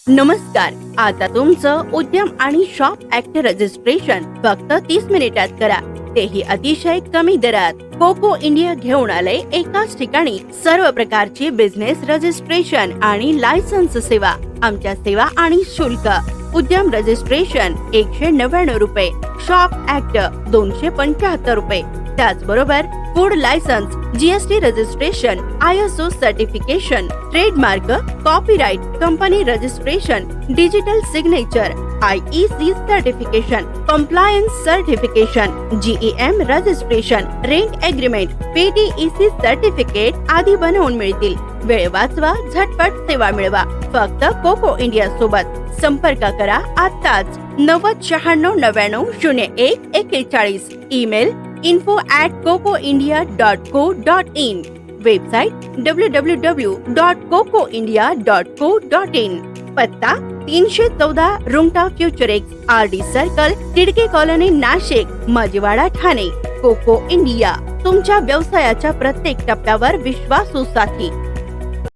नमस्कार. आता तुमचं उद्यम आणि शॉप ऍक्ट रजिस्ट्रेशन फक्त 30 मिनिटात करा, तेही अतिशय कमी दरात. कोको इंडिया घेऊन आले एकाच ठिकाणी सर्व प्रकारची बिझनेस रजिस्ट्रेशन आणि लायसन्स सेवा. आमच्या सेवा आणि शुल्क: उद्यम रजिस्ट्रेशन 199 रुपये, शॉप ऍक्ट 275 रुपये. त्याचबरोबर food licence, GST registration, ISO certification, trademark, copyright, company registration, digital signature, IEC certification, compliance certification, GEM registration, rent agreement, PTEC certificate आदी बनवून मिळतील. वेळ वाचवा, झटपट सेवा मिळवा फक्त कोको इंडिया सोबत. संपर्क करा आताच 9096990141. Email info@cocoindia.co.in. Website www.cocoindia.co.in. पत्ता 314 Rungta Futurex, RD circle, Tidke colony, Nashik, Majiwada, Thane. Coco India, तुमच्या व्यवसायाच्या प्रत्येक टप्प्यावर विश्वासू साथी.